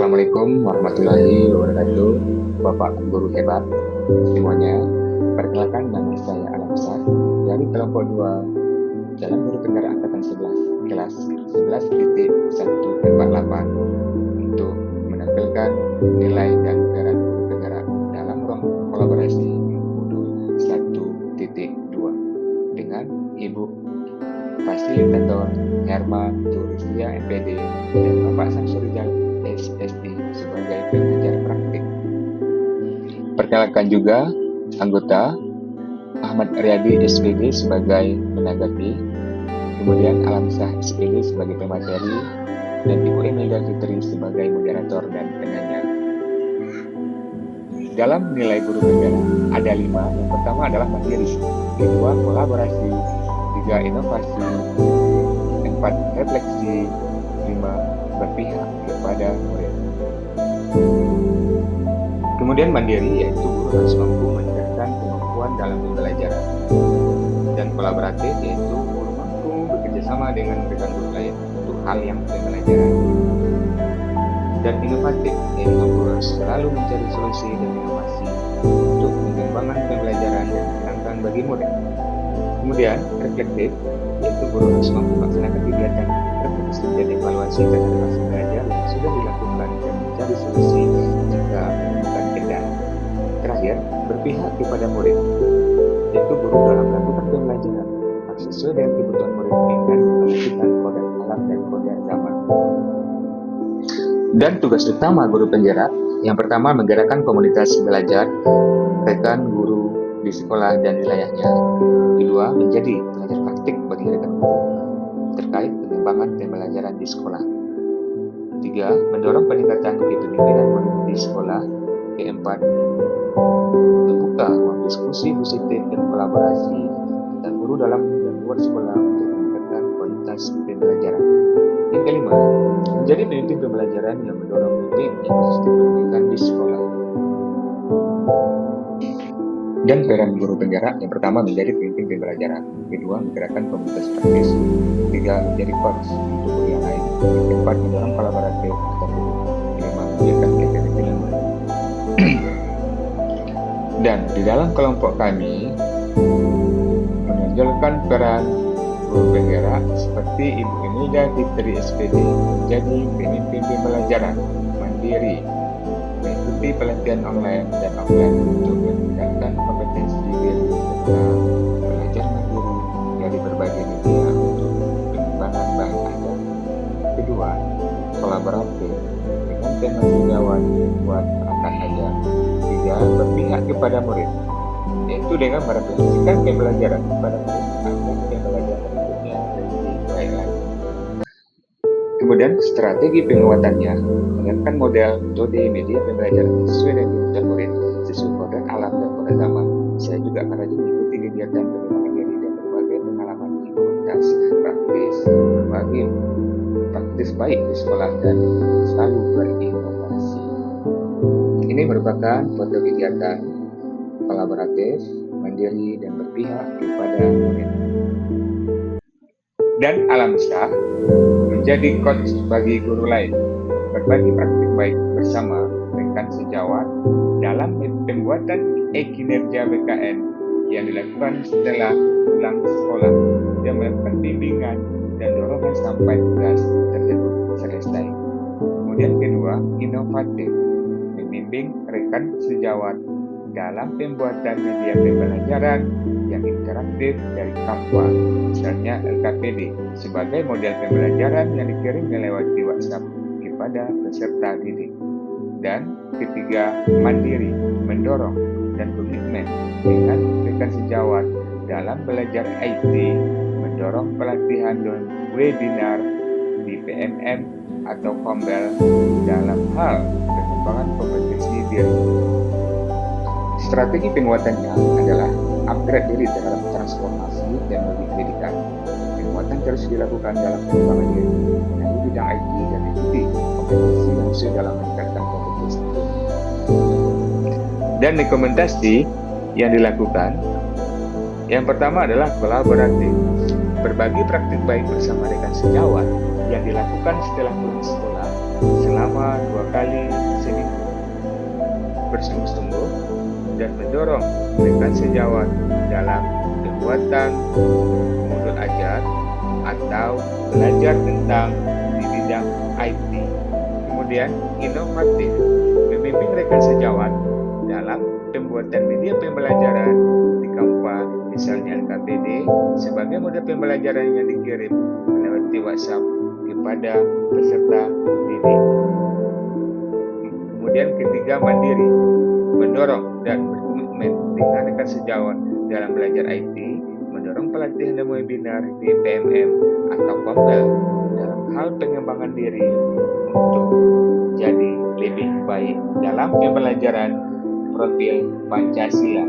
Assalamualaikum warahmatullahi wabarakatuh, Bapak Guru hebat semuanya. Perkenalkan, nama saya Alamsar dari kelompok 2 Jalan Guru Tenggara Angkatan 11 kelas 11.148 untuk menampilkan nilai dan peran guru Tenggara dalam ruang kolaborasi modul 1.2 dengan Ibu Fasilitator Herman Turisya MPD dan Bapak Samsurijal SSD sebagai pengajar praktik. Perkenalkan juga anggota Ahmad Riyadi SPD sebagai penanggapi, kemudian Alamsah SPD sebagai pemateri, dan Ibu Imelda Fitri sebagai moderator dan penanya. Dalam nilai guru Tenggara ada 5. Yang pertama adalah mandiri, kedua kolaborasi, 3 inovasi, 4 refleksi, 5 berpihak kepada murid. Kemudian mandiri, yaitu guru harus mampu meningkatkan kemampuan dalam pembelajaran, dan kolaboratif, yaitu guru mampu bekerjasama dengan rekan guru lain untuk hal yang pembelajaran, dan inovatif, yaitu guru harus selalu mencari solusi dan inovasi untuk pengembangan pembelajaran yang menyenangkan bagi murid. Kemudian reflektif, yaitu guru harus mampu melaksanakan kegiatan refleksi dan evaluasi terhadap hasil belajar yang sudah dilakukan dan mencari solusi jika menemukan kendala. Terakhir, berpihak kepada murid, yaitu guru dalam melakukan pembelajaran harus sesuai dengan kebutuhan murid dengan memperhatikan kodrat alam dan kodrat zaman. Dan tugas utama guru penggerak, yang pertama menggerakkan komunitas belajar rekan guru di sekolah dan wilayahnya. Kedua, menjadi pelajar praktik bagi rekan guru terkait pengembangan pembelajaran di sekolah. Ketiga, mendorong peningkatan kepemimpinan murid di sekolah. Keempat, membuka ruang diskusi positif dan kolaborasi antar guru dalam dan luar sekolah untuk meningkatkan kualitas pembelajaran. Yang kelima, menjadi pemimpin pembelajaran yang mendorong ekosistem pendidikan di sekolah. Dan peran guru penggerak, yang pertama menjadi pemimpin pembelajaran, kedua menggerakkan komunitas praktis, ketiga menjadi coach untuk guru yang lain, keempat mendorong kolaboratif antar guru, kelima menjaga kepemimpinan murid. Dan di dalam kelompok kami menonjolkan peran guru penggerak seperti Ibu Imelda Fitri SPD menjadi pemimpin pembelajaran mandiri, mengikuti pelatihan online dan offline untuk meningkatkan kompetensi diri serta belajar mandiri dari berbagai media untuk pengembangan bahasa. Kedua, kolaboratif dengan tema sejawat buat perangkat ajar. Tiga, berpihak kepada murid, yaitu dengan merefleksikan pembelajaran kepada murid agar pembelajaran berikutnya lebih baik lagi. Kemudian strategi penguatannya menggunakan model metode media pembelajaran sesuai dengan kebutuhan murid, sesuai kodrat alam dan kodrat zaman. Saya juga akan rajin mengikuti kegiatan pengembangan diri dan berbagai pengalaman di komunitas praktis baik di sekolah dan selalu berinovasi. Ini merupakan foto kegiatan kolaboratif, mandiri, dan berpihak kepada murid. Dan Alamsah menjadi coach bagi guru lain, berbagi praktik baik bersama rekan sejawat dalam pembuatan e-kinerja BKN yang dilakukan setelah pulang sekolah, dan melakukan bimbingan dan dorongan sampai tugas tersebut selesai. Kemudian kedua, inovatif, membimbing rekan sejawat dalam pembuatan media pembelajaran yang interaktif dari Canva, misalnya LKPD, sebagai model pembelajaran yang dikirim melewati WhatsApp kepada peserta didik. Dan ketiga, mandiri, mendorong dan komitmen dengan rekan sejawat dalam belajar IT, mendorong pelatihan dan webinar di PNM atau Kombel dalam hal pengembangan kompetensi diri. Strategi penguatannya adalah upgrade diri terhadap transformasi dan bagi pendidikan. Penguatan terus dilakukan dalam pengembangan diri melalui bidang IT dan mengikuti kompetensi yang sesuai dalam meningkatkan kompetensi. Dan rekomendasi yang dilakukan, yang pertama adalah kolaboratif, berbagi praktik baik bersama rekan sejawat yang dilakukan setelah pulang sekolah selama 2 kali seminggu, bersungguh-sungguh dan mendorong rekan sejawat dalam pembuatan modul ajar atau belajar tentang di bidang IT. Kemudian inovatif, membimbing rekan sejawat dalam pembuatan media pembelajaran di Canva, misalnya LKPD, sebagai model pembelajaran yang dikirim melalui WhatsApp kepada peserta didik. Kemudian ketiga, mandiri, mendorong dan berkomitmen dengan rekan sejawat dalam belajar IT, mendorong pelatihan dan webinar di PMM atau Komdel dalam hal pengembangan diri untuk jadi lebih baik dalam pembelajaran profil Pancasila.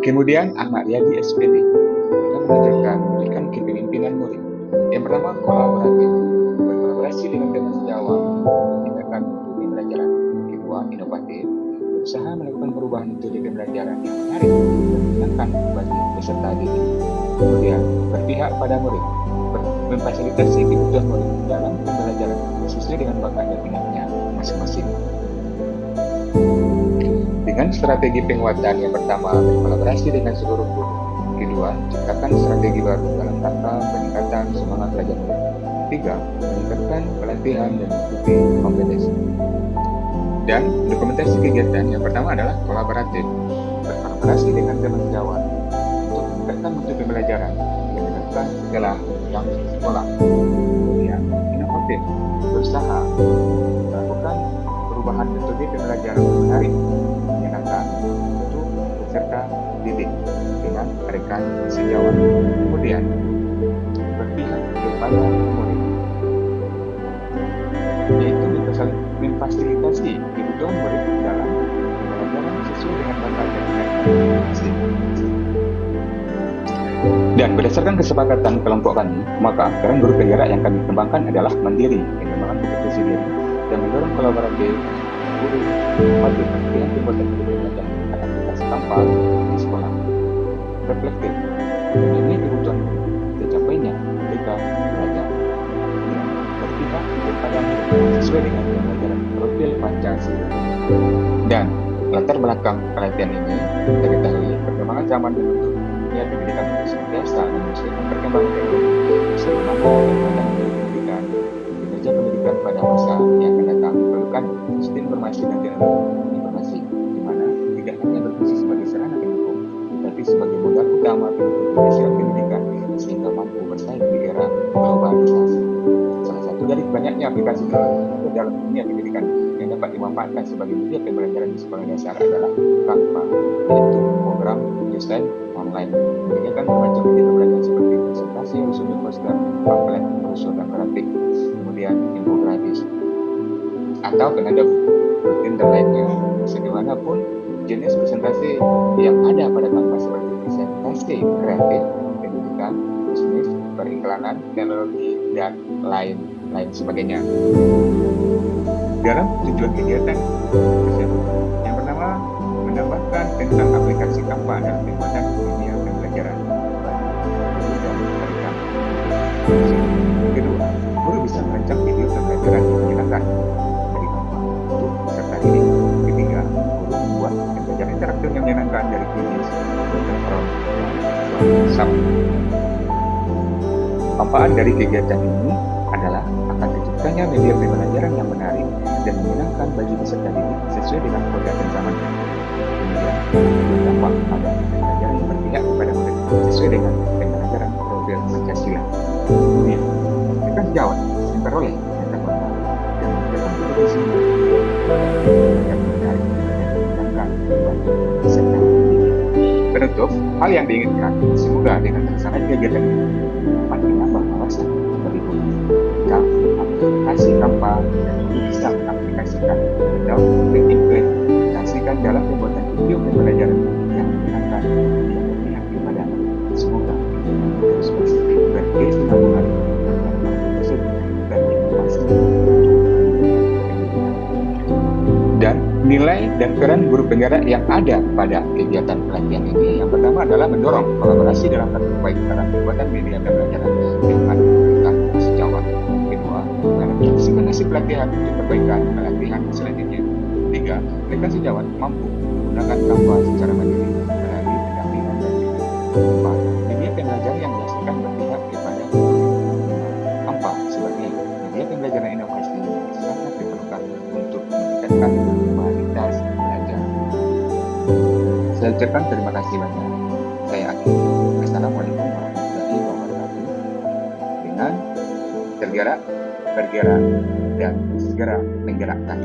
Kemudian Ahmad Riyadi SPD akan memberikan kepemimpinan murid. Yang pertama, kolaboratif, berkolaborasi dengan teman sejawat, tindakan untuk pembelajaran. Kedua, inovatif, berusaha melakukan perubahan metode pembelajaran yang menarik dan menyenangkan bagi peserta didik. Kemudian, berpihak pada murid, memfasilitasi kebutuhan murid dalam pembelajaran sesuai dengan bakat dan minatnya masing-masing. Dengan strategi penguatan, yang pertama, berkolaborasi dengan seluruh guru. Kedua, ciptakan strategi baru dalam rangka peningkatan semangat belajar murid. Tiga, meningkatkan pelatihan dan mengikuti kompetensi. Dan dokumentasi kegiatan yang pertama adalah kolaboratif, berkolaborasi dengan teman sejawat untuk meningkatkan mutu pembelajaran yang dilakukan setelah jam sekolah. Kemudian, inovatif, berusaha melakukan perubahan metode pembelajaran yang menarik, menyenangkan untuk peserta didik dengan rekan sejawat. Kemudian, berpihak kepada murid, yaitu memfasilitasi kebutuhan murid dalam pembelajaran sesuai dengan bakat dan minatnya masing-masing. Dan berdasarkan kesepakatan kelompok kami, maka peran guru penggerak yang kami kembangkan adalah mandiri, pengembangan kompetensi diri, dan mendorong kolaboratif guru wajib dengan pembuatan pembelajaran dengan aplikasi Canva di sekolah. Reflektif, ini kebutuhan tercapainya ketika belajar. Berpihak kepada murid sesuai dengan pembelajaran profil Pancasila. Dan latar belakang pelatihan ini kita ketahui perkembangan zaman menuntut dunia pendidikan untuk senantiasa menyesuaikan perkembangan teknologi sebagaimana perkembangan pendidikan, kinerja pendidikan pada masa yang akan datang diperlukan sistem informasi dan teknologi informasi, di mana tidak hanya berfungsi sebagai sarana pendukung, tetapi sebagai modal utama pendukung keberhasilan pendidikan sehingga mampu bersaing di era globalisasi. Salah satu dari banyaknya aplikasi teknologi dalam dunia pendidikan yang dapat dimanfaatkan sebagai media pembelajaran di sekolah dasar adalah Canva, yaitu program desain online menyediakan bermacam media pembelajaran seperti presentasi, resume, poster, pamflet, brosur, dan grafik, kemudian infografis atau penanda rutin dan lainnya. Bagaimanapun jenis presentasi yang ada pada Canva seperti presentasi kreatif, pendidikan, bisnis, periklanan, teknologi, dan lain sebagainya. Dalam tujuan kegiatan tersebut, yang pertama, menambahkan tentang aplikasi Canva dalam pembuatan media pembelajaran bagi guru dan mereka. Kedua, guru bisa merancang video pembelajaran yang menyenangkan dari Canva untuk peserta didik. Ketiga, guru membuat pembelajaran interaktif yang menyenangkan dari Teams, Google Chrome, dan WhatsApp. Manfaat dari kegiatan ini adalah akan terciptanya media pembelajaran yang menarik dan menyenangkan bagi peserta didik sesuai dengan kegiatan zaman. Kemudian, berdampak pada pembelajaran yang berpihak kepada murid sesuai dengan pembelajaran profil Pancasila. Kemudian, rekan sejawat memperoleh pengetahuan dan mendapat kompetisi yang menarik dan menyenangkan bagi peserta didik. Penutup, hal yang diinginkan semoga dengan terlaksana kegiatan ini dapat menambah wawasan bagi guru tentang aplikasi Canva dan bisa mengaplikasikan atau mengimplementasikan dalam pembuatan video pembelajaran yang menyenangkan yang berpihak kepada semoga terus positif dan kesinambungan tersebut dan inovasi dan nilai dan peran guru penggerak yang ada pada kegiatan pelatihan ini. Yang pertama adalah mendorong kolaborasi dalam praktik baik dalam pembuatan media pembelajaran dengan rekan sejawat. Kedua, mengisi pelatihan untuk perbaikan pelatihan selanjutnya. 3. Rekan sejawat mampu menggunakan Canva secara mandiri melalui pendampingan dan bimbingan. 4. Media pembelajaran yang dihasilkan berpihak kepada pengguna. 4. Sebagai media pembelajaran inovasi sangat diperlukan untuk meningkatkan kualitas belajar. Saya ucapkan terima kasih banyak. Saya akhiri. Assalamualaikum warahmatullahi wabarakatuh. Dengan tergerak, bergerak, dan segera menggerakkan.